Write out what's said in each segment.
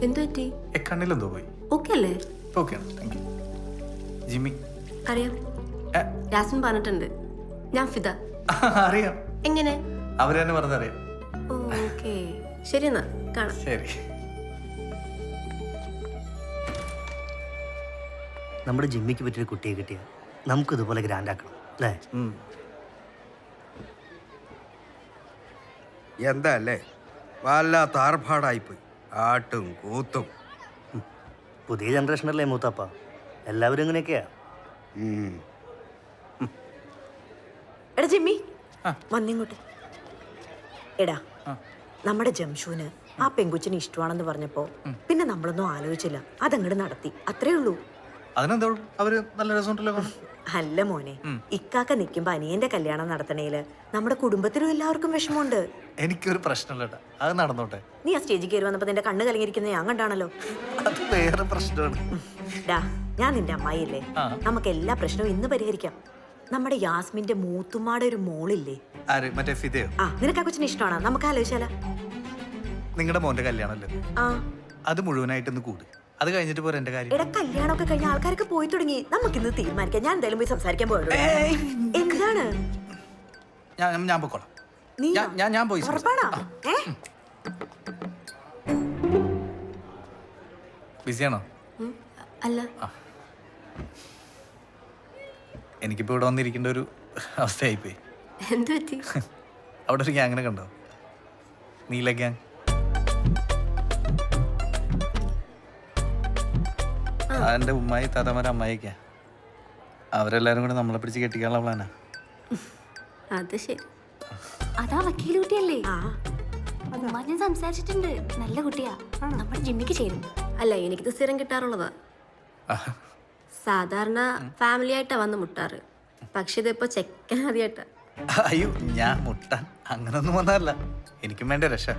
എന്തു പറ്റി? കണ്ണിലെന്തോ പോയി. ഓക്കെ അല്ലേ? ഓക്കെയാണ്, താങ്ക് യു. ജിമ്മി അറിയാം, രാസ്മിൻ പറഞ്ഞിട്ടുണ്ട്. ഞാൻ ഫിദ. അറിയാം. എങ്ങനെ? അവരെന്നെ പറഞ്ഞറിയാം. ഓക്കെ, ശരി എന്നാ കാണാം. ശരി. നമ്മുടെ ജിമ്മിക്ക് പറ്റിയൊരു കുട്ടിയെ കിട്ടിയ നമുക്ക് ഇതുപോലെ ഗ്രാൻഡ് ആക്കണം അല്ലേ? എന്താ അല്ലേ, വല്ലാത്ത ആർഭാടായിപ്പോയി. ആട്ടും കൂത്തും. പുതിയ ജനറേഷനല്ലേ മൂത്താപ്പ, എല്ലാവരും ഇങ്ങനെയൊക്കെയാ. എടാ ജിമ്മി, വന്നിങ്ങോട്ട്. എടാ, നമ്മുടെ ജംഷുവിന് ആ പെങ്കുച്ചിന് ഇഷ്ടമാണെന്ന് പറഞ്ഞപ്പോ പിന്നെ നമ്മളൊന്നും ആലോചിച്ചില്ല, അതങ്ങോട്ട് നടത്തി, അത്രേ ഉള്ളൂ. അതിനെന്തോ അവര് നല്ല രസമുണ്ടല്ലോ. അല്ല മോനെ, ഇക്കാക്ക നിൽക്കുമ്പോ അനിയന്റെ കല്യാണം നടത്തണേല് നമ്മുടെ കുടുംബത്തിലും എല്ലാവർക്കും വിഷമമുണ്ട്. എനിക്കൊരു പ്രശ്നമില്ല, അത് നടന്നോട്ടെ. നീ ആ സ്റ്റേജിൽ കയറി വന്നപ്പോ നിന്റെ കണ്ണ് കലങ്ങിയിരിക്കുന്നത് ഞാൻ കണ്ടാണല്ലോ. അത് വേറെ പ്രശ്നമാണ്. ഡാ, ഞാൻ നിന്റെ അമ്മായില്ലേ, നമുക്ക് എല്ലാ പ്രശ്നവും ഇന്ന് പരിഹരിക്കാം. നമ്മുടെ യാസ്മിന്റെ മൂത്തുമ്മാടെ ഒരു മോളില്ലേ, മറ്റേ ഫിദയോ? നിനക്ക് ആ കൊച്ചിന് ഇഷ്ടമാണോ? നമുക്ക് ആലോചിച്ചാലോ? നിങ്ങളുടെ മോന്റെ കല്യാണല്ലേ, അത് മുഴുവനായിട്ടൊന്ന് കൂടി, അത് കഴിഞ്ഞിട്ട് പോരെ എന്റെ കാര്യം. എടാ, കല്യാണമൊക്കെ കഴിഞ്ഞ ആൾക്കാരൊക്കെ പോയി തുടങ്ങി, നമുക്ക് ഇന്ന് തീരുമാനിക്കാം. ഞാൻ എന്തായാലും പോയി സംസാരിക്കാൻ പോയത്. എന്താണ്? ഞാൻ പൊക്കോളാം. ഞാൻ പോയി. ബിസിയാണോ? അല്ല, എനിക്കിപ്പോ ഇവിടെ വന്നിരിക്കേണ്ട ഒരു അവസ്ഥയായിപ്പോയി. എന്തു പറ്റി? അവിടെ ഒരു ഗ്യാങ്ങിനെ കണ്ടോ? നീല ഗ്യാങ്. എന്റെ ഉമ്മായി താത്തമാരെ അമ്മായിക്കാ, അവരെല്ലാരും കൂടെ നമ്മളെ പിടിച്ച് കെട്ടിക്കാനുള്ള പ്ലാനാ. അത് ശരി. അതാ വക്കീൽ കുട്ടിയല്ലേ? ഞാൻ സംസാരിച്ചിട്ടുണ്ട്, നല്ല കുട്ടിയാ, നമ്മുടെ ജിമ്മിക്ക് ചേരും. അല്ല, എനിക്കിത് സ്ഥിരം കിട്ടാറുള്ളതാ. സാധാരണ ഫാമിലി ആയിട്ടാ വന്ന് മുട്ടാറ്, പക്ഷെ ഇതിപ്പോ ചെക്കൻ ആദ്യമായിട്ടാ. അയ്യോ, ഞാൻ മുട്ടാൻ അങ്ങനൊന്നും വന്നതല്ല, എനിക്കും വേണ്ട രക്ഷ.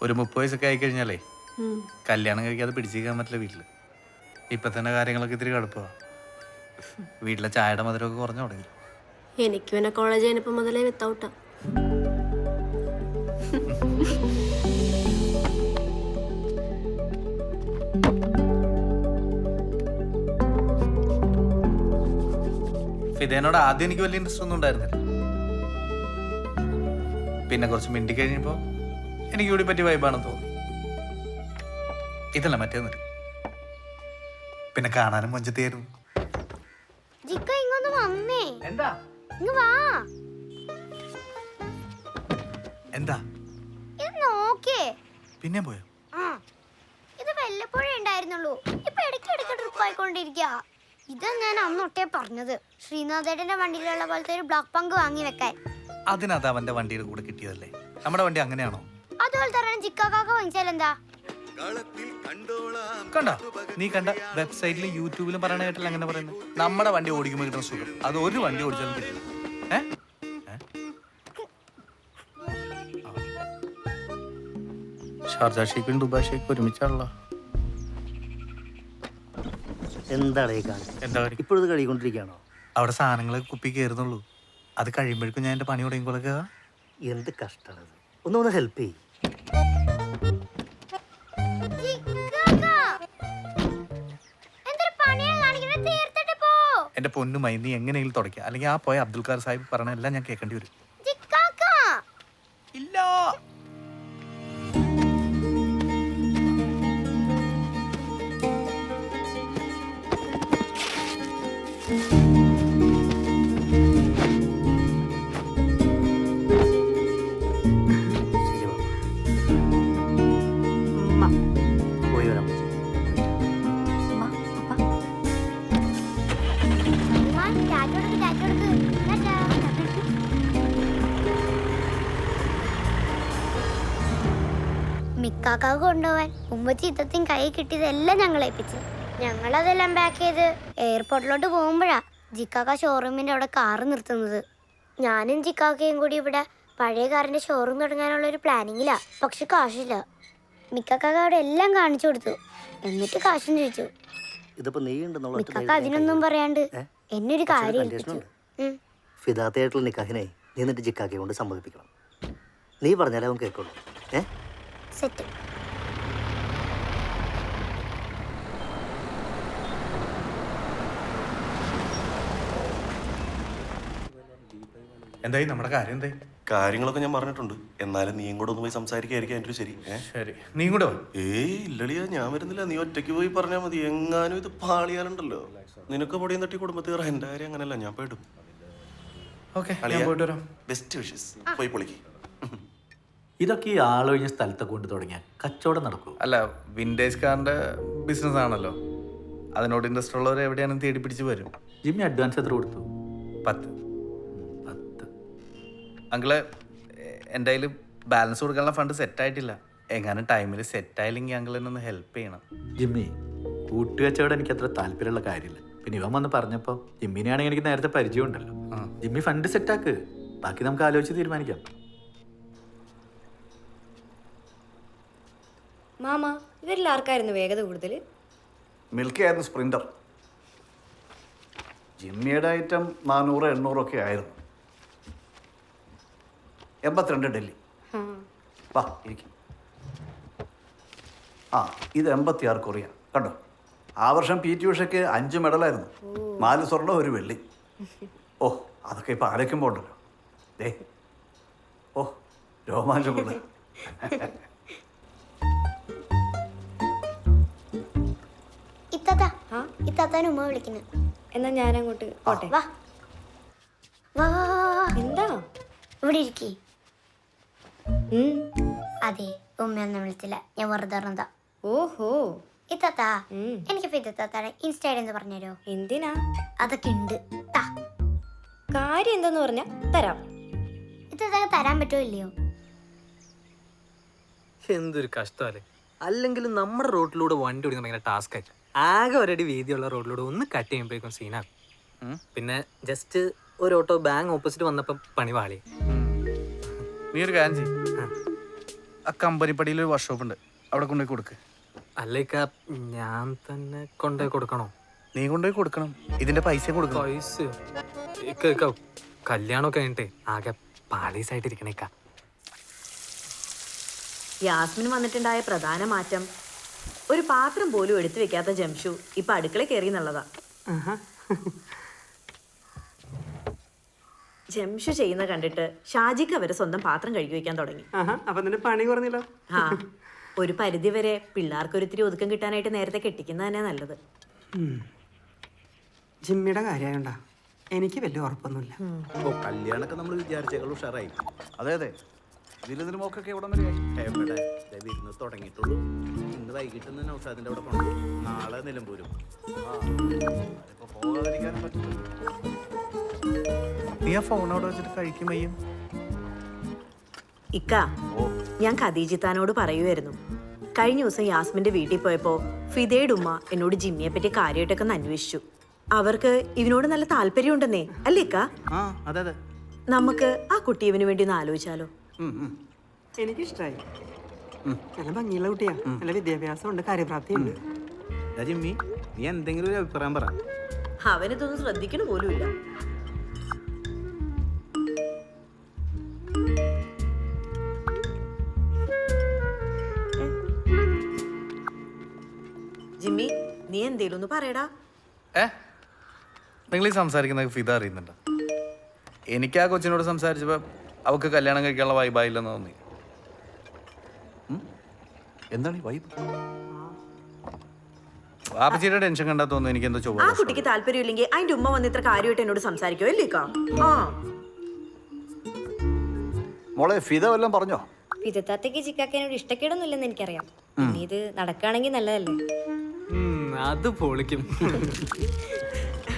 ഒരു 30 വയസ്സൊക്കെ ആയിക്കഴിഞ്ഞാലേ കല്യാണം കഴിക്കാതെ പിടിച്ചിരിക്കാൻ പറ്റില്ല വീട്ടില്. ഇപ്പൊ തന്നെ കാര്യങ്ങളൊക്കെ ഇത്തിരി കടുപ്പമാണ്. വീട്ടിലെ ചായയുടെ മധുരമൊക്കെ കുറഞ്ഞു തുടങ്ങി. എനിക്ക് പിന്നെ കോളേജ് കഴിഞ്ഞപ്പോ മുതലേ വിത്തൗട്ടാ. ഫിദേനോട് ആദ്യം എനിക്ക് വലിയ ഇൻട്രസ്റ്റ് ഒന്നും ഉണ്ടായിരുന്നില്ല. പിന്നെ കുറച്ച് മിണ്ടി കഴിഞ്ഞപ്പോ എനിക്ക് കൂടി പറ്റിയ വൈബാണെന്ന് തോന്നി. ഇതല്ല മറ്റേന്ന്. പിന്നെ കാണാനും മൊഞ്ചത്തിയായിരുന്നു. എന്താ പിന്നെ പോയോ? ഇത് വല്ലപ്പോഴേ ഉണ്ടായിരുന്നുള്ളൂ, ഇപ്പൊ ഇടയ്ക്കിടയ്ക്ക് ട്രിപ്പ് ആയിക്കൊണ്ടിരിക്കുക. ഇതാ ഞാൻ അന്നൊട്ടേ പറഞ്ഞത്, ശ്രീനാഥേട്ടന്റെ വണ്ടിയിലുള്ള പോലത്തെ ഒരു ബ്ലോക്ക് പങ്ക് വാങ്ങി വെക്കാൻ. അതിനത് അവന്റെ വണ്ടിയുടെ കൂടെ കിട്ടിയതല്ലേ, നമ്മുടെ വണ്ടി അങ്ങനെയാണോ? അതുപോലെ തന്നെ ചിക്കാക്കാക്ക വാങ്ങിച്ചാൽ എന്താ? കണ്ട, നീ കണ്ട വെബ്സൈറ്റിലും യൂട്യൂബിലും പറയണ കേട്ടല്ല അങ്ങനെ പറയുന്നത്. നമ്മുടെ വണ്ടി ഓടിക്കുമ്പോൾ കിട്ടുന്ന സുഖം അത് ഒരു വണ്ടി ഓടിച്ചാലും കിട്ടില്ല. ഷാർജ ഷേഖും ദുബായ് ഷേഖും ഒരുമിച്ചാണല്ലോ. എന്താണ് ഈ കാര്യം? എന്താ ഇപ്പോഴത് കഴിക്കൊണ്ടിരിക്കുകയാണോ? അവിടെ സാധനങ്ങൾ കുപ്പി കയറുന്നുള്ളൂ, അത് കഴിയുമ്പോഴേക്കും ഞാൻ എന്റെ പണി തുടങ്ങിക്കൊള്ളൊക്കെ. എന്ത് കഷ്ടമാണ്. ഒന്ന് ഹെൽപ്പ് ചെയ്യും. എന്റെ പൊന്നുമായി, നീ എങ്ങനെയെങ്കിലും തുടയ്ക്കുക, അല്ലെങ്കിൽ ആ പോയ അബ്ദുൽ ഖാദർ സാഹിബ് പറഞ്ഞ എല്ലാം ഞാൻ കേൾക്കേണ്ടി വരും. ഇല്ല, മിക്കാക്കാവ് കൊണ്ടുപോവാൻ ഉമ്മച്ചി ഇത്തത്തെയും കൈ കിട്ടിയതെല്ലാം ഞങ്ങൾ ഏൽപ്പിച്ചു. ഞങ്ങളതെല്ലാം പാക്ക് ചെയ്ത് എയർപോർട്ടിലോട്ട് പോകുമ്പോഴാ ജിക്കാക്ക ഷോറൂമിന്റെ അവിടെ കാറ് നിർത്തുന്നത്. ഞാനും ജിക്കാക്കയും കൂടി ഇവിടെ പഴയ കാറിന്റെ ഷോറൂം തുടങ്ങാനുള്ള ഒരു പ്ലാനിങ്ങിലാ, പക്ഷെ കാശില്ല. മിക്കാക്ക അവിടെ എല്ലാം കാണിച്ചു കൊടുത്തു, എന്നിട്ട് കാശും ചോദിച്ചു. മിക്കാക്ക അതിനൊന്നും പറയാണ്ട് എന്നെ ഒരു കാര്യം ഏൽപ്പിച്ചു. ഫിദാത്തയായിട്ടുള്ള നിക്കാഹിനെ നീ എന്നിട്ട് ജിക്കാക്കയെ കൊണ്ട് സമ്മതിപ്പിക്കണം. നീ പറഞ്ഞാലേ അവൻ കേൾക്കുള്ളൂ. ഏ സെറ്റ്. എന്തായി നമ്മുടെ കാര്യം എന്തായി? കാര്യങ്ങളൊക്കെ ഞാൻ പറഞ്ഞിട്ടുണ്ട്. എന്നാലും നീയും കൂടെ ഒന്ന് പോയി സംസാരിക്കായിരിക്കും എൻ്റെ ശരി. ശരി, നീ കൂടെ വാ. ഏയ് ഇല്ലടിയാ, ഞാൻ വരുന്നില്ല. നീ ഒറ്റയ്ക്ക് പോയി പറഞ്ഞാൽ മതി. എങ്ങാനും ഇത് പാളിയാലുണ്ടല്ലോ, നിനക്ക് പൊടിയും തട്ടി കുടുംബത്തിൽ കയറാം. എൻ്റെ കാര്യം അങ്ങനെയല്ല, ഞാൻ പോയിടും. ഓക്കെ, ഞാൻ പോയിട്ട് വരാം. Best wishes. പോയി പൊളിക്ക്. ഇതൊക്കെ ഈ ആളൊഴിഞ്ഞ സ്ഥലത്തൊക്കെ കൊണ്ട് തുടങ്ങിയാൽ കച്ചവടം നടക്കും. അല്ല, വിൻറ്റേജ് കാറിന്റെ ബിസിനസ് ആണല്ലോ, അതിനോട് ഇൻട്രസ്റ്റ് ഉള്ളവർ എവിടെയാണെന്ന് തേടി പിടിച്ച് വരും. ജിമ്മി അഡ്വാൻസ് എത്ര കൊടുത്തു? 10. അങ്കിളെ, എൻ്റെ കയ്യിൽ ബാലൻസ് കൊടുക്കാനുള്ള ഫണ്ട് സെറ്റായിട്ടില്ല. എങ്ങാനും ടൈമിൽ സെറ്റായില്ലെങ്കിൽ അങ്കിൾ എന്നെ ഒന്ന് ഹെൽപ്പ് ചെയ്യണം. ജിമ്മി, കൂട്ടുകച്ചവടം എനിക്ക് അത്ര താല്പര്യമുള്ള കാര്യമില്ല. പിന്നെ ഇവൻ വന്ന് പറഞ്ഞപ്പോൾ ജിമ്മിനെയാണെങ്കിൽ എനിക്ക് നേരത്തെ പരിചയം ഉണ്ടല്ലോ. ജിമ്മി ഫണ്ട് സെറ്റാക്ക്, ബാക്കി നമുക്ക് ആലോചിച്ച് തീരുമാനിക്കാം. മാമ, ഇവരിൽ ആർക്കായിരുന്നു വേഗത കൂടുതൽ? മിൽക്കി ആയിരുന്നു സ്പ്രിൻ്റർ. ജിമ്മിയുടെ ഐറ്റം 400-800 ഒക്കെ ആയിരുന്നു. 82 ഡൽഹി. വാ ഇരിക്കും. ഇത് 86 കൊറിയ. കണ്ടോ, ആ വർഷം PT ഉഷയ്ക്ക് 5 മെഡലായിരുന്നു. 4 സ്വർണ്ണം 1 വെള്ളി. ഓ, അതൊക്കെ ഇപ്പം ആലോചിക്കുമ്പോൾ ഉണ്ടല്ലോ, ഓ രോമാഞ്ചം കൊണ്ട്. ഇത്താത്താൻ ഉമ്മ വിളിക്കുന്നു. എന്നാ ഞാനങ്ങോട്ട് പോട്ടെ. വാ വാ എന്താ ഇവിടെ ഇരിക്കേ. അതെ, ഉമ്മയൊന്നും വിളിച്ചില്ല, ഞാൻ വെറുതെ പറഞ്ഞതാ. ഓഹോ. ഇത്താത്ത, എനിക്ക് ഇത്താത്താടെ ഇൻസ്റ്റൈഡ് എന്ന് പറഞ്ഞുതരോ? എന്തിനാ? അതൊക്കെ ഉണ്ട്. കാര്യം എന്താന്ന് പറഞ്ഞാ തരാം. ഇത്താത്ത തരാൻ പറ്റുമോ ഇല്ലയോ? എന്തൊരു കഷ്ടമല്ലേ. അല്ലെങ്കിലും നമ്മുടെ റോഡിലൂടെ വണ്ടി ഓടിക്കാൻ ഭയങ്കര ടാസ്ക് ആയിട്ട്. ആകെ ഒരടി വീതിയുള്ള റോഡിലൂടെ ഒന്ന് കട്ട് ചെയ്യുമ്പോഴേക്കും സീനാകും. പിന്നെ ജസ്റ്റ് ഒരു ഓട്ടോ ബാങ്ക് ഓപ്പോസിറ്റ് വന്നപ്പോൾ പണി പാളി. നീ ഒരു കാര്യം ചെയ്യ്, ആ കമ്പനിപ്പടിയിൽ ഒരു വർക്ക്ഷോപ്പ് ഉണ്ട്, അവിടെ കൊണ്ടുപോയി കൊടുക്ക്. അല്ലേക്ക ഞാൻ തന്നെ കൊണ്ടുപോയി കൊടുക്കണോ? നീ കൊണ്ടുപോയി കൊടുക്കണം, ഇതിന്റെ പൈസ കൊടുക്കണം. പൈസയോ? ഇക്ക കല്യാണമൊക്കെ കഴിഞ്ഞിട്ടേ ആകെ പാളീസായിട്ടിരിക്കണേക്ക. യാസ്മിൻ വന്നിട്ടുണ്ടായ പ്രധാന മാറ്റം, ഒരു പാത്രം പോലും എടുത്തു വെക്കാത്ത ജംഷു ഇപ്പൊ അടുക്കള കയറി എന്നുള്ളതാ. ജംഷു ചെയ്യുന്ന കണ്ടിട്ട് ഷാജിക്ക് അവരെ സ്വന്തം പാത്രം കഴുകി വെക്കാൻ തുടങ്ങി. അപ്പൊ നിന്റെ പണി കുറഞ്ഞല്ലോ. ആ, ഒരു പരിധി വരെ പിള്ളേർക്ക് ഒരിത്തിരി ഒതുക്കം കിട്ടാനായിട്ട് നേരത്തെ കെട്ടിക്കുന്നത് തന്നെ നല്ലത്. ജിമ്മിയുടെ കാര്യമായോണ്ടാ എനിക്ക് വലിയ ഉറപ്പൊന്നുമില്ല. കല്യാണമൊക്കെ നമ്മൾ വിചാരിച്ചേക്കാൾ ഉഷാറായി. അതെ അതെ, വിരുന്നിനുമൊക്കെ ഇവിടെ വരെ എവിടെ വിരുന്ന് തുടങ്ങിയിട്ടുള്ളൂ. ഇന്ന് വൈകിട്ട് നൗഷാദിന്റെ അവിടെ പോകണം, നാളെ നിലമ്പൂരും. പോകാതിരിക്കാനും പറ്റില്ല. നീ ആ ഫോൺ അവിടെ വെച്ചിട്ട് കഴിക്കുമ്പയ്യും. ഇക്ക, ഞാൻ ഖദീജിത്താനോട് പറയുമായിരുന്നു, കഴിഞ്ഞ ദിവസം യാസ്മിന്റെ വീട്ടിൽ പോയപ്പോ ഫിദയുടെ ഉമ്മ എന്നോട് ജിമ്മിയെ പറ്റി കാര്യമായിട്ടൊക്കെ ഒന്ന് അന്വേഷിച്ചു. അവർക്ക് ഇവനോട് നല്ല താല്പര്യം ഉണ്ടെന്നേ, അല്ലേ ഇക്ക? അതെ അതെ, നമുക്ക് ആ കുട്ടി ഇവന് വേണ്ടി ഒന്ന് ആലോചിച്ചാലോ? എനിക്കിഷ്ടായി. നല്ല ഭംഗിയുള്ള കുട്ടിയാ, നല്ല വിദ്യാഭ്യാസം ഉണ്ട്, കാര്യപ്രാപ്തി ഉണ്ട്. ജിമ്മി, നീ എന്തെങ്കിലും ഒരു അഭിപ്രായം പറ. അവനിതൊന്നും ശ്രദ്ധിക്കണ പോലുമില്ല. ജിമ്മി, നീ എന്തേലും ഒന്ന് പറയടാ. നിങ്ങൾ ഈ സംസാരിക്കുന്നത് ഫിദ അറിയുന്നുണ്ടോ? എനിക്ക് ആ കൊച്ചിനോട് സംസാരിച്ചപ്പോ അവക്ക് കല്യാണം കഴിക്കാനുള്ള വൈബായില്ലെന്ന് തോന്നി. എന്താണ് ഈ വൈബ്? വാപ്പച്ചിയുടെ ടെൻഷൻ കണ്ടാ തോന്നുന്നു എനിക്ക് എന്തോ ആ കുട്ടിക്ക് താല്പര്യമില്ലെങ്കിൽ അതിന്റെ ഉമ്മ വന്ന് ഇത്ര കാര്യമായിട്ട് എന്നോട് സംസാരിക്കോ, അല്ലേക്കാ? മോളെ, ഫിദ വല്ലതും പറഞ്ഞോ? പിതത്താത്തേക്ക് ചിക്കാക്കാനോട് ഇഷ്ടക്കേടൊന്നുമില്ലെന്ന് എനിക്കറിയാം. ഇനി ഇത് നടക്കുകയാണെങ്കിൽ നല്ലതല്ലേ? അത് പൊളിക്കും.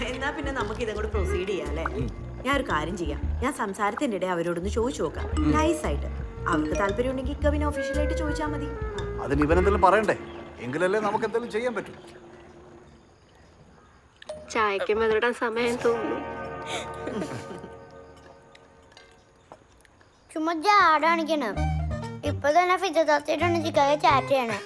എന്നാ പിന്നെ നമുക്ക് ഇതങ്ങോട്ട് പ്രൊസീഡ് ചെയ്യാം അല്ലേ? ഞാൻ ഒരു കാര്യം ചെയ്യാം, ഞാൻ സംസാരത്തിന്റെ ഇടയിൽ അവരോടൊന്ന് ചോദിച്ചു നോക്കാം, നൈസായിട്ട്. അവർക്ക് താല്പര്യം ഉണ്ടെങ്കിൽ കവിനെ ഒഫീഷ്യലായിട്ട് ചോദിച്ചാൽ മതി. അതിന് ഇവനെന്തെങ്കിലും പറയണ്ടേ, എങ്കിലല്ലേ നമുക്ക് എന്തെങ്കിലും ചെയ്യാൻ പറ്റും. ചായക്ക് മെതിടാൻ സമയം തോന്നുന്നു. ചുമ്മാ ജാടാണിക്കണം. ഇപ്പൊ തന്നെ ഫിജത്താത്തിട്ടാണ് ചിക്കാകെ ചാറ്റ് ചെയ്യണേ.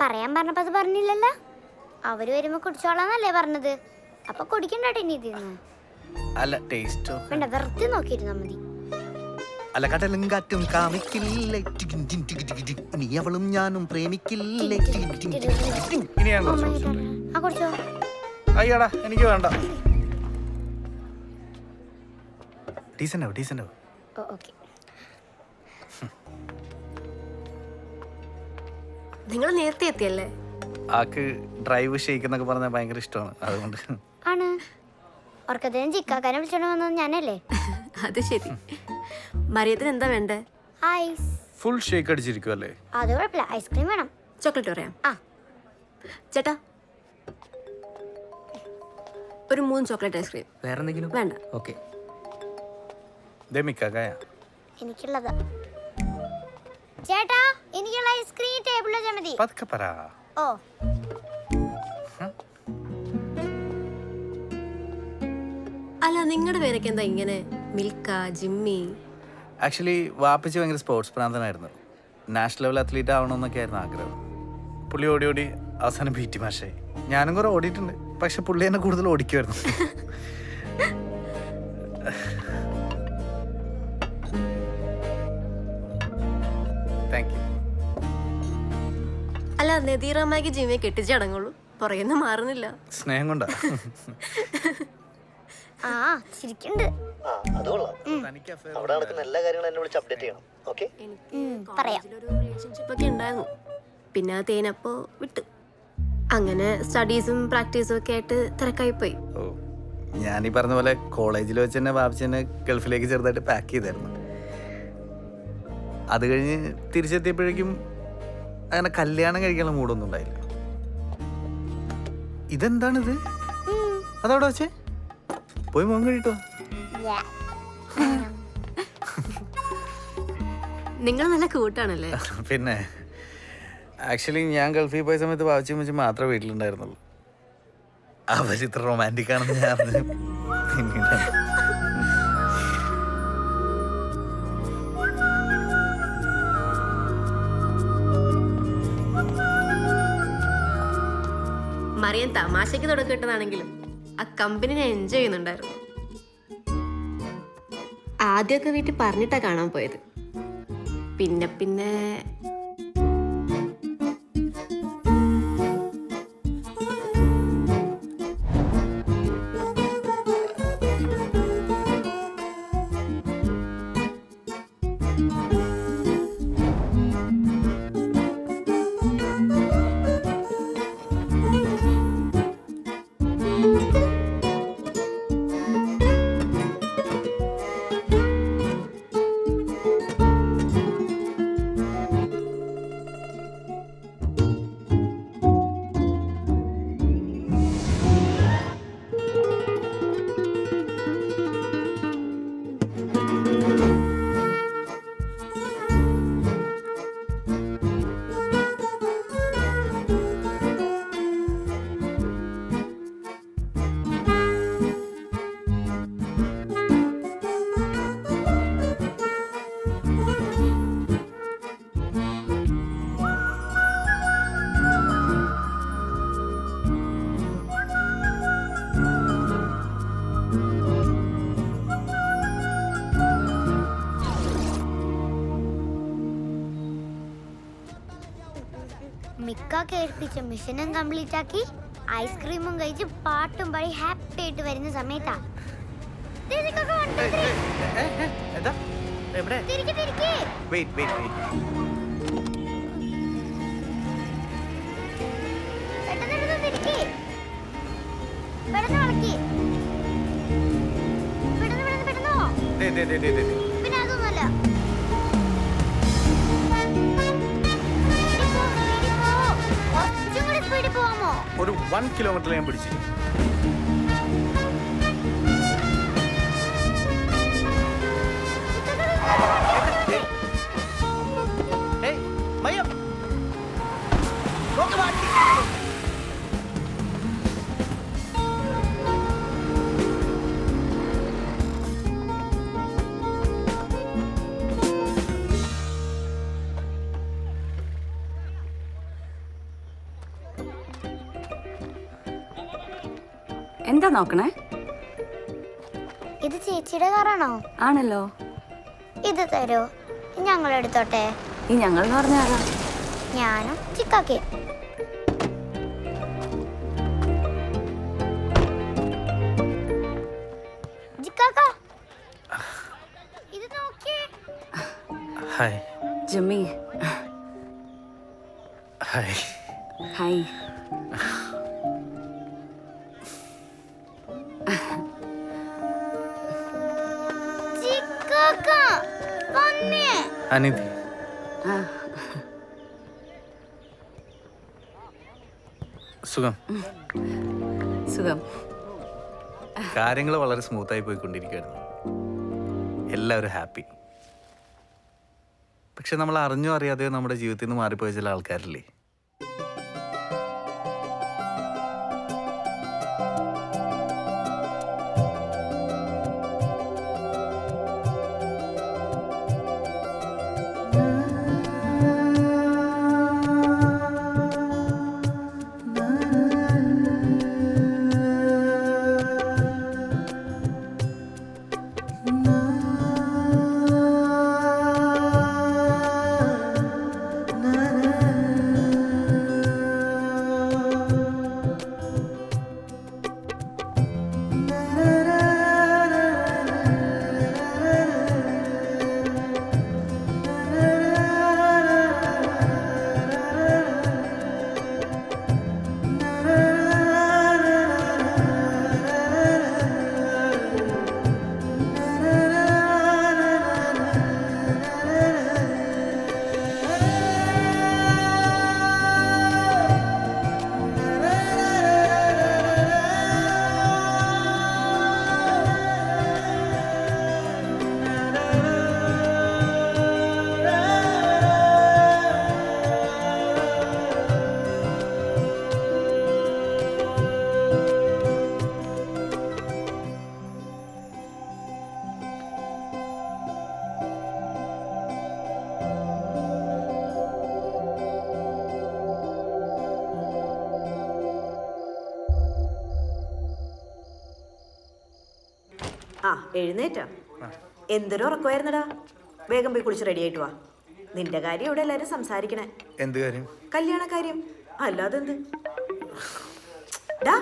പറയാൻ പറഞ്ഞപ്പോ അത് പറഞ്ഞില്ലല്ലോ. അവര് വരുമ്പോ കുടിച്ചോളാന്നല്ലേ പറഞ്ഞത്. അപ്പൊ കുടിക്കണ്ടോ ഇനി ഇതിന്ന്? അല്ല ടേസ്റ്റ് വേണ്ട, വെറുതെ നോക്കിയിരുന്നാ മതി. അല്ല കടലും കാറ്റും കാമിക്കില്ലേ നീ അവളും ഞാനും പ്രേമിക്കില്ലേ. ഇനി ഞാൻ കുറച്ച് ആ കുടിച്ചോ. അയ്യടാ എനിക്ക് വേണ്ട. ഡീസൻ്റ് ആവും ഡീസൻ്റ് ആവും. ഓക്കെ. നിങ്ങൾ നേരത്തെ എത്തിയല്ലേ? ആക്ക് ഡ്രൈവ് ഷെയ്ക്ക് എന്നൊക്കെ പറഞ്ഞാൽ ഭയങ്കര ഇഷ്ടമാണ്, അതുകൊണ്ട്. ആണ് ഓർക്കത്തേനും ചിക്കാക്കാനെ വിളിച്ചോണ്ട് വന്നത് ഞാനല്ലേ? അത് ശരി. മറിയത്തിന് എന്താ വേണ്ടേ? ഐസ്. ഫുൾ ഷേക്ക് അടിച്ചിരിക്കും അല്ലേ? അത് കുഴപ്പമില്ല, ഐസ്ക്രീം വേണം. ചോക്ലേറ്റ് പറയാം. ആ ചേട്ടാ ഒരു 3 ചോക്ലേറ്റ് ഐസ്ക്രീം. വേറെ എന്തെങ്കിലും? വേണ്ട. ഓക്കെ. എനിക്കുള്ളതാ. ചേട്ടാ എനിക്കുള്ള ഐസ്ക്രീം ടേബിളിൽ വെച്ചാൽ മതി. പതുക്കെ പറ. ഓ അല്ല നിങ്ങളുടെ പേരൊക്കെ എന്താ ഇങ്ങനെ? മിൽക്ക, ജിമ്മി? ആക്ച്വലി വാപ്പിച്ച് ഭയങ്കര സ്പോർട്സ് പ്രാന്തനായിരുന്നു. നാഷണൽ ലെവൽ അത്ലീറ്റ് ആവണമെന്നൊക്കെ ആയിരുന്നു ആഗ്രഹം. പുള്ളി ഓടി ഓടി അവസാനം പി ടി മാഷായി. ഞാനും കുറെ ഓടിയിട്ടുണ്ട്, പക്ഷെ പുള്ളി എന്നെ കൂടുതൽ ഓടിക്കുമായിരുന്നു. Thank you. അല്ല നദീറമ്മയ്ക്ക് ജിമ്മിയെ കെട്ടിച്ചടങ്ങുള്ളൂ, പുറകെന്ന് മാറുന്നില്ല. സ്നേഹം കൊണ്ടാ. ആ ചിരിക്കണ്ട്. പറയാം. റിലേഷൻഷിപ്പ് ഒക്കെ ഉണ്ടായിരുന്നു, പിന്നെ അത് തേനപ്പോ വിട്ടു. അങ്ങനെ സ്റ്റഡീസും പ്രാക്ടീസും ഒക്കെ ആയിട്ട് തിരക്കായി പോയി. ഓ, ഞാൻ ഈ പറഞ്ഞ പോലെ കോളേജിൽ വെച്ച് തന്നെ വാപ്പിച്ച് എന്നെ ഗൾഫിലേക്ക് ചെറുതായിട്ട് പാക്ക് ചെയ്തായിരുന്നു. അത് കഴിഞ്ഞ് തിരിച്ചെത്തിയപ്പോഴേക്കും അങ്ങനെ കല്യാണം കഴിക്കാനുള്ള മൂടൊന്നും ഉണ്ടായില്ല. ഇതെന്താണിത്? അതവിടെ വെച്ചേ പോയി മോൻ കഴിട്ടോ. നിങ്ങൾ നല്ല കൂട്ടാണല്ലേ? പിന്നെ ആക്ച്വലി ഞാൻ ഗൾഫിൽ പോയ സമയത്ത് വാപ്പിച്ചും വെച്ച് മാത്രമേ വീട്ടിലുണ്ടായിരുന്നുള്ളൂ. അവരിത്ര റൊമാൻറ്റിക് ആണെന്ന് ഞാൻ പിന്നീടാണ്. മറിയൻ തമാശയ്ക്ക് തുടക്കിട്ടതാണെങ്കിലും ആ കമ്പനിനെ എൻജോയ് ചെയ്യുന്നുണ്ടായിരുന്നു. ആദ്യമൊക്കെ വീട്ടിൽ പറഞ്ഞിട്ടാ കാണാൻ പോയത്. പിന്നെ പിന്നെ മിക്ക കേൾപ്പിച്ച മിഷനും കംപ്ലീറ്റ് ആക്കി ഐസ്ക്രീമും കഴിച്ച് പാട്ടും പാടി ഹാപ്പി ആയിട്ട് വരുന്ന സമയത്താ പിന്നെ അതൊന്നുമല്ല. ഒരു 1 കിലോമീറ്റർ ഞാൻ പിടിച്ചു. എന്താ നോക്കണേ? ഇത് ചേച്ചിയുടെ കാറാണോ? ആണല്ലോ. ഇത് തരോ? ഞങ്ങൾ എടുത്തോട്ടെ. ഈ ഞങ്ങൾ എന്ന് പറഞ്ഞാ ആരാ? ഞാനും ചിക്കാക്കേ. ജിക്കാക്ക ഇത് നോക്കിയേ. ഹായ്. ജിമ്മി. ഹായ്. ഹായ്. ജിക്കാക്ക വന്നേ. അനിതി. സുഖം. സുഖം. കാര്യങ്ങൾ വളരെ സ്മൂത്തായി പോയിക്കൊണ്ടിരിക്കുകയായിരുന്നു. എല്ലാവരും ഹാപ്പി. പക്ഷെ നമ്മൾ അറിഞ്ഞോ അറിയാതെയോ നമ്മുടെ ജീവിതത്തിൽ നിന്ന് മാറിപ്പോയ ചില ആൾക്കാരില്ലേ? ആ എഴുന്നേറ്റാ? എന്തൊരു ഉറക്കമായിരുന്നടാ. വേഗം പോയി കുളിച്ച് റെഡി ആയിട്ട് വാ. നിന്റെ കാര്യം ഇവിടെ എല്ലാരും സംസാരിക്കണേ. എന്ത് കാര്യം? കല്യാണ കാര്യം. അല്ലാതെ എന്ത്? ഡാ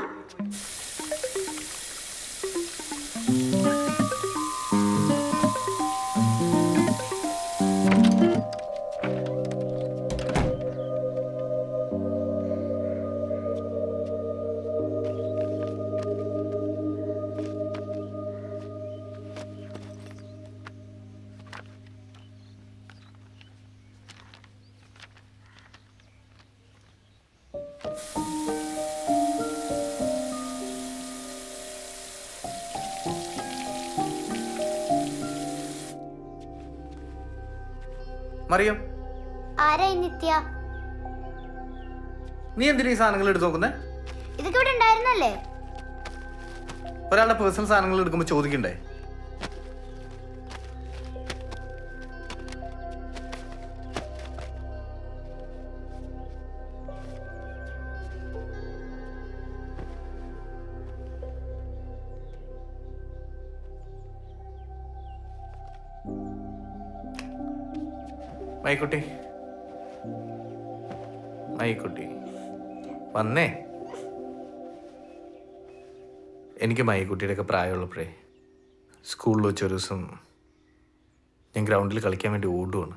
മറിയം, ആരായി നിത്യ? നീ എന്തിനാ ഈ സാധനങ്ങൾ എടുത്ത് നോക്കുന്നേ? ഇതൊക്കെ ഇവിടെ ഉണ്ടായിരുന്നല്ലേ? ഒരാളുടെ പേഴ്സണൽ സാധനങ്ങൾ എടുക്കുമ്പോൾ ചോദിക്കണ്ടേ? മൈക്കുട്ടി, മൈക്കുട്ടി വന്നേ. എനിക്ക് മൈക്കുട്ടിയുടെ ഒക്കെ പ്രായമുള്ളപ്പോഴേ സ്കൂളിൽ വെച്ചൊരു ദിവസം ഞാൻ ഗ്രൗണ്ടിൽ കളിക്കാൻ വേണ്ടി ഓടുവാണ്.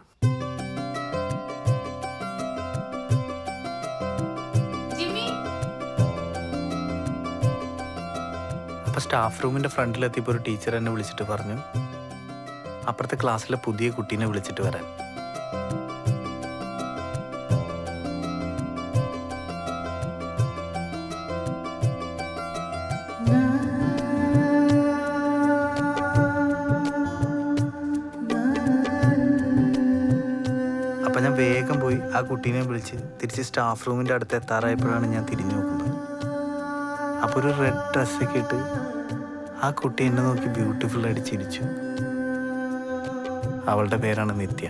അപ്പോൾ സ്റ്റാഫ് റൂമിൻ്റെ ഫ്രണ്ടിലെത്തിയപ്പോൾ ഒരു ടീച്ചർ എന്നെ വിളിച്ചിട്ട് പറഞ്ഞു അപ്പുറത്തെ ക്ലാസ്സിലെ പുതിയ കുട്ടീനെ വിളിച്ചിട്ട് വരാൻ. അപ്പം ഞാൻ വേഗം പോയി ആ കുട്ടീനെ വിളിച്ച് തിരിച്ച് സ്റ്റാഫ് റൂമിൻ്റെ അടുത്ത് എത്താറായപ്പോഴാണ് ഞാൻ തിരിഞ്ഞു നോക്കുന്നത്. അപ്പോൾ ഒരു റെഡ് ഡ്രസ്സൊക്കെ ഇട്ട് ആ കുട്ടി എന്നെ നോക്കി ബ്യൂട്ടിഫുള്ളായിട്ട് ചിരിച്ചു. അവളുടെ പേരാണ് നിത്യ.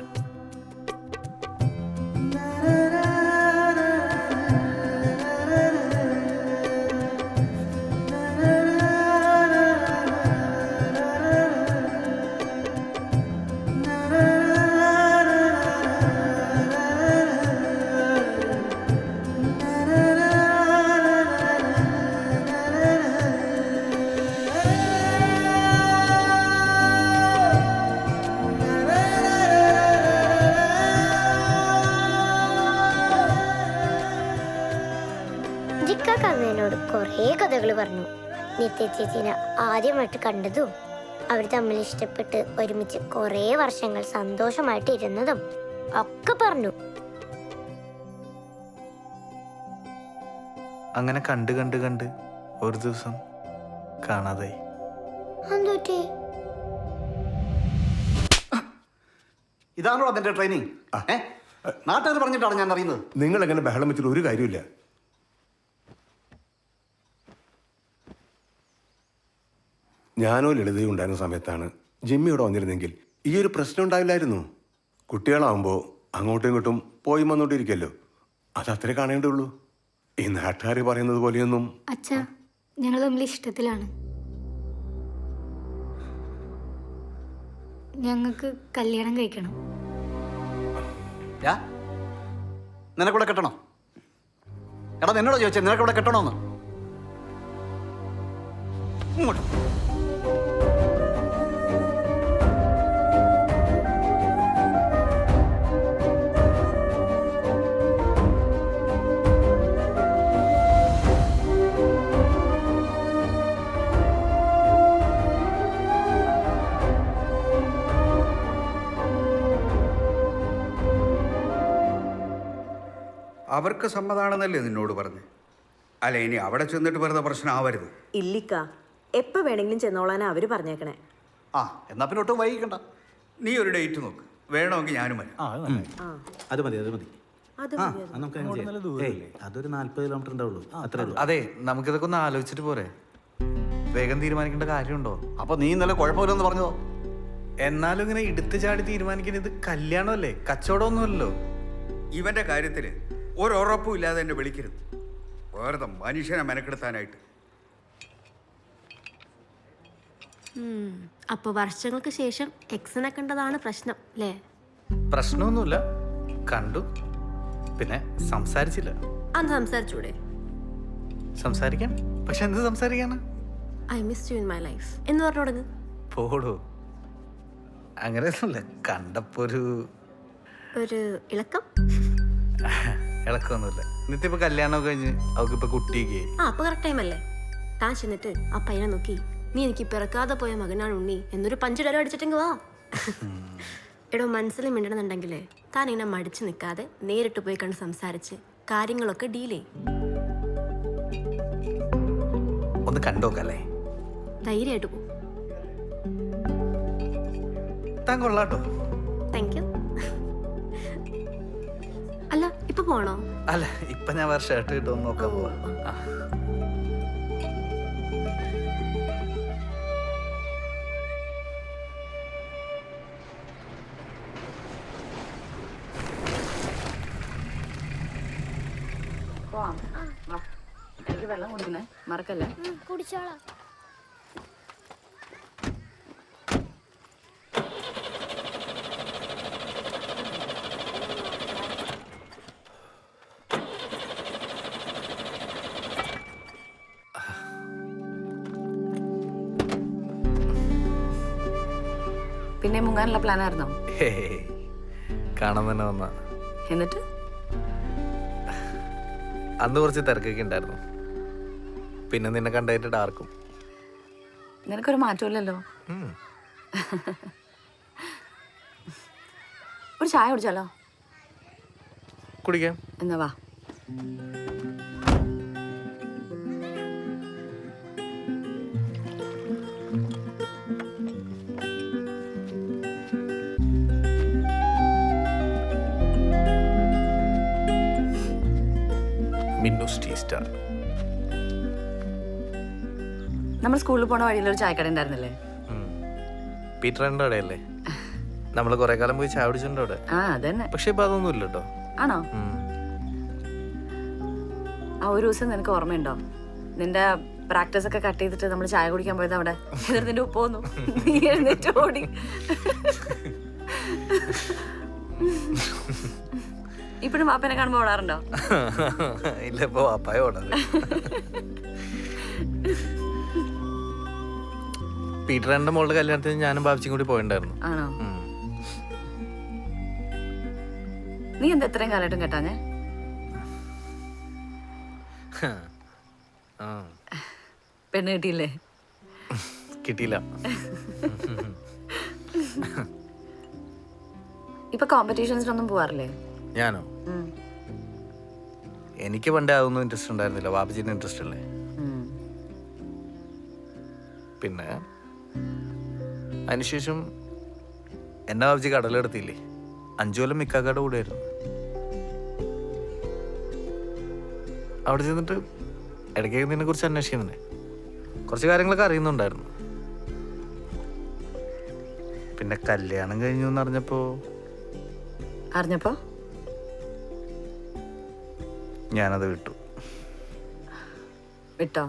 നിത്യ ചേച്ചീനെ ആദ്യമായിട്ട് കണ്ടതും അവർ തമ്മിൽ ഇഷ്ടപ്പെട്ട് ഒരുമിച്ച് കുറേ വർഷങ്ങൾ സന്തോഷമായിട്ട് ഇരുന്നതും ഒക്കെ പറഞ്ഞു. അങ്ങനെ കണ്ട് കണ്ട് കണ്ട് ഒരു ദിവസം കാണാതായി. എന്തോറ്റി? ഇതാണോ അതിന്റെ ട്രെയിനിങ്? നാട്ടുകാർ പറഞ്ഞിട്ടാണ് ഞാൻ അറിയുന്നത്. നിങ്ങൾ എങ്ങനെ ബഹളം വെച്ചിട്ട് ഒരു കാര്യമില്ല. ഞാനോ ലളിതയും ഉണ്ടായിരുന്ന സമയത്താണ് ജിമ്മി ഇവിടെ വന്നിരുന്നെങ്കിൽ ഈ ഒരു പ്രശ്നം ഉണ്ടാവില്ലായിരുന്നു. കുട്ടികളാവുമ്പോൾ അങ്ങോട്ടും ഇങ്ങോട്ടും പോയി വന്നോണ്ടിരിക്കല്ലോ, അത് അത്രേ കാണേണ്ടുള്ളൂ. ഈ നാട്ടുകാർ പറയുന്നത് പോലെയൊന്നും. അച്ഛാ, ഞങ്ങൾ തമ്മിൽ ഇഷ്ടത്തിലാണ്. ഞങ്ങൾക്ക് കല്യാണം കഴിക്കണം. നിനക്കൂടെ കെട്ടണോ? എടാ നിന്നോട് ചോദിച്ചേ, നിനക്കൂടെ കെട്ടണോന്ന്? ഇങ്ങോട്ട് അവർക്ക് സമ്മതാണെന്നല്ലേ നിന്നോട് പറഞ്ഞു? അല്ല, ഇനി അവിടെ ചെന്നിട്ട് വെറുതെ പ്രശ്നം ആവരുത്. ഇല്ലിക്ക, എപ്പോ വേണമെങ്കിലും ചെന്നോളാനാ അവര് പറഞ്ഞേക്കണേ. എന്നാ പിന്നെ ഒട്ടും വൈകിക്കണ്ട. നീ ഒരു ഡേറ്റ് നോക്ക്, വേണമെങ്കിൽ ഞാനും വരാം. അത് മതി, അത് മതി. അത് നമുക്ക് അതൊരു 40 കിലോമീറ്റർ ഉണ്ടാവുള്ളൂ, അത്രേ ഉള്ളൂ. അതെ, നമുക്കിതൊക്കെ ഒന്ന് ആലോചിച്ചിട്ട് പോരെ? വേഗം തീരുമാനിക്കേണ്ട കാര്യമുണ്ടോ? അപ്പൊ നീ ഇന്നലെ കുഴപ്പമില്ലെന്ന് പറഞ്ഞതോ? എന്നാലും ഇങ്ങനെ എടുത്തു ചാടി തീരുമാനിക്കുന്നത് കല്യാണമല്ലേ, കച്ചവടമൊന്നുമല്ലോ. ഇവന്റെ കാര്യത്തിൽ ഒരുറപ്പും ഇല്ലാതെ എന്നെ വിളിക്കരുത്, വെറുതെ മനുഷ്യനെ മെനക്കെടുത്താനായിട്ട്. അപ്പൊ വർഷങ്ങൾക്ക് ശേഷം എക്സിനെ കണ്ടതാണ് പ്രശ്നം അല്ലേ? പ്രശ്നമൊന്നുമില്ല, കണ്ടു, പിന്നെ സംസാരിച്ചില്ല. അന്ന് സംസാരിച്ചൂടെ? സംസാരിക്കാം, പക്ഷെ എന്ത് സംസാരിക്കാണ്? I miss you in my life എന്ന് പറഞ്ഞു തുടങ്ങ്. പോടോ, അങ്ങനെയൊന്നുമില്ല. കണ്ടപ്പോ ഒരു ഇളക്കം. ഇളക്കൊന്നുമില്ല. എന്നിട്ട് ഇപ്പൊ കല്യാണമൊക്കെ കഴിഞ്ഞ് അവൾക്കിപ്പൊ കുട്ടിയൊക്കെ. അപ്പൊ കറക്റ്റ് ടൈം അല്ലേ? താൻ ചെന്നിട്ട് ആ പയ്യനെ നോക്കി, നീ എനിക്ക് പിറക്കാതെ പോയ മകനാണ് ഉണ്ണി എന്നൊരു പഞ്ച് ഡയലോഗ് അടിച്ചിട്ടെങ്കിൽ വാ. എടോ, മനസ്സിൽ മിണ്ടണമെന്നുണ്ടെങ്കിലേ താൻ ഇങ്ങനെ മടിച്ചു നിൽക്കാതെ നേരിട്ട് പോയി കണ്ട് സംസാരിച്ച് കാര്യങ്ങളൊക്കെ ഡീൽ ചെയ്യും. ഒന്ന് കണ്ടോക്കല്ലേ? ധൈര്യമായിട്ട് പോ. താൻ കൊള്ളാട്ടോ. Thank you. അല്ല, ഇപ്പൊ പോണോ? അല്ല, ഇപ്പൊ ഞാൻ വേറെ ഷർട്ട് കിട്ടുമെന്ന് നോക്കാൻ പോവാ. എനിക്ക് വെള്ളം കുടിക്കണേ, മറക്കല്ലേ? കുടിച്ചോളാം. പിന്നെ മുങ്ങാനുള്ള പ്ലാൻ ആയിരുന്നോ? കാണാൻ തന്നെ വന്ന. എന്നിട്ട് അന്ന് കുറച്ച് തിരക്കൊക്കെ ഉണ്ടായിരുന്നു, പിന്നെ നിന്നെ കണ്ടായിട്ട് ഡാർക്കും. നിനക്കൊരു മാറ്റമില്ലല്ലോ. ഒരു ചായ കുടിച്ചാലോ? കുടിക്കാം. എന്നാ വാ. നമ്മൾ സ്കൂളിൽ പോണ വഴിയിലൊരു ചായക്കട ഉണ്ടായിരുന്നില്ലേ? പീറ്ററിന്റെ അവിടെയല്ലേ നമ്മള് കൊറേ കാലം പോയി ചായ കുടിച്ചിട്ടുണ്ട് അവിടെ. അതന്നെ. പക്ഷെ ഇപ്പൊ അതൊന്നും ഇല്ല കേട്ടോ. ആണോ? ആ ഒരു ദിവസം നിനക്ക് ഓർമ്മയുണ്ടോ? നിന്റെ പ്രാക്ടീസ് ഒക്കെ കട്ട് ചെയ്തിട്ട് നമ്മൾ ചായ കുടിക്കാൻ പോയത് അവിടെ. എന്നിട്ട് നിന്റെ ഉപ്പ് വന്നു, നീ എഴുന്നേറ്റ് ഓടി. ഇപ്പഴും വാപ്പനെ കാണുമ്പോ ഓടാറുണ്ടോ? ഇല്ല, ഇപ്പൊ വാപ്പായ ഓടാറ്. പീറ്ററിന്റെ മോളുടെ കല്യാണത്തിന് ഞാനും ബാബിച്ചും കൂടി പോയിണ്ടായിരുന്നു. ആണോ? നീ എന്താ എത്രയും കാലമായിട്ടും കേട്ടാഞ്ഞേ? പെണ്ണ് കിട്ടിയില്ലേ? കിട്ടിയില്ല. ഇപ്പൊ കോമ്പറ്റീഷൻസിനൊന്നും പോവാറില്ലേ? ഞാനോ? എനിക്ക് പണ്ടേ അതൊന്നും ഇൻട്രസ്റ്റ് ഉണ്ടായിരുന്നില്ല. വാപ്പച്ചിന്റെ ഇൻട്രസ്റ്റ് അല്ലേ. പിന്നെ അതിനുശേഷം എന്നെ വാപ്പച്ചി കടലെടുത്തില്ലേ, 5 കൊല്ലം മിക്കാക്കാരുടെ കൂടെയായിരുന്നു. അവിടെ ചെന്നിട്ട് ഇടയ്ക്ക് ഇതിനെ കുറിച്ച് അന്വേഷിക്കുന്നുണ്ട്. കുറച്ച് കാര്യങ്ങളൊക്കെ അറിയുന്നുണ്ടായിരുന്നു. പിന്നെ കല്യാണം കഴിഞ്ഞു എന്നറിഞ്ഞപ്പോ ഞാനത് വിട്ടു. വിട്ടോ?